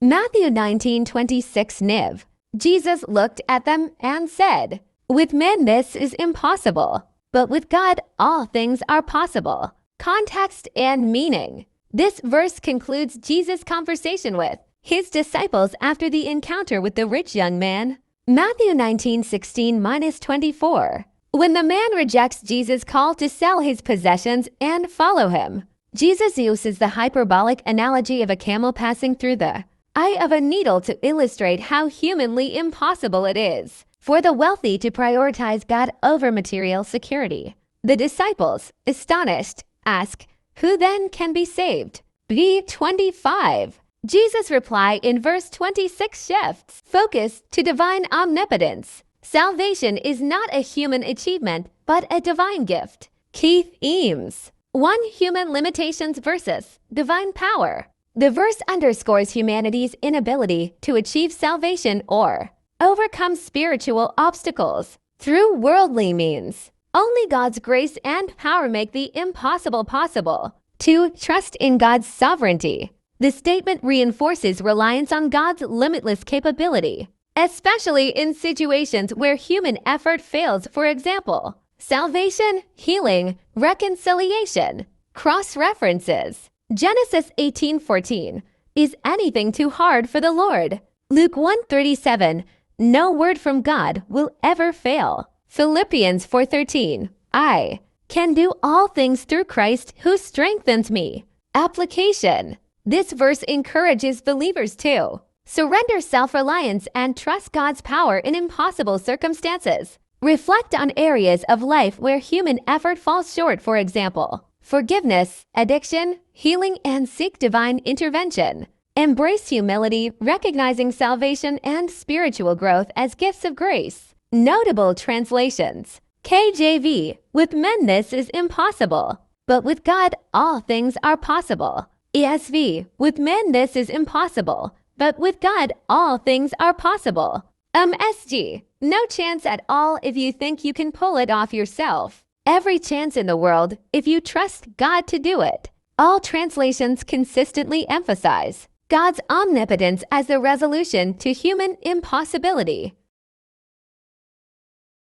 Matthew 19:26 Niv. Jesus looked at them and said, "With men this is impossible, but with God all things are possible." Context and meaning. This verse concludes Jesus' conversation with his disciples after the encounter with the rich young man. Matthew 19:16-24. When the man rejects Jesus' call to sell his possessions and follow him, Jesus uses the hyperbolic analogy of a camel passing through the eye of a needle to illustrate how humanly impossible it is for the wealthy to prioritize God over material security. The disciples, astonished, ask, "Who then can be saved?" B25. Jesus' reply in verse 26 shifts focus to divine omnipotence. Salvation is not a human achievement, but a divine gift. Keith Eames. One human limitations versus divine power. The verse underscores humanity's inability to achieve salvation or overcome spiritual obstacles through worldly means. Only God's grace and power make the impossible possible. To trust in God's sovereignty. The statement reinforces reliance on God's limitless capability, especially in situations where human effort fails. For example, salvation, healing, reconciliation. Cross-references. Genesis 18:14. Is anything too hard for the Lord? Luke 1:37. No word from God will ever fail. Philippians 4:13. I can do all things through Christ who strengthens me. Application. This verse encourages believers to surrender self-reliance and trust God's power in impossible circumstances. Reflect on areas of life where human effort falls short, for example, forgiveness, addiction, healing, and seek divine intervention. Embrace humility, recognizing salvation and spiritual growth as gifts of grace. Notable translations. KJV. With men this is impossible, but with God all things are possible. ESV. With men this is impossible, but with God all things are possible. MSG. No chance at all if you think you can pull it off yourself. Every chance in the world if you trust God to do it. All translations consistently emphasize God's omnipotence as the resolution to human impossibility.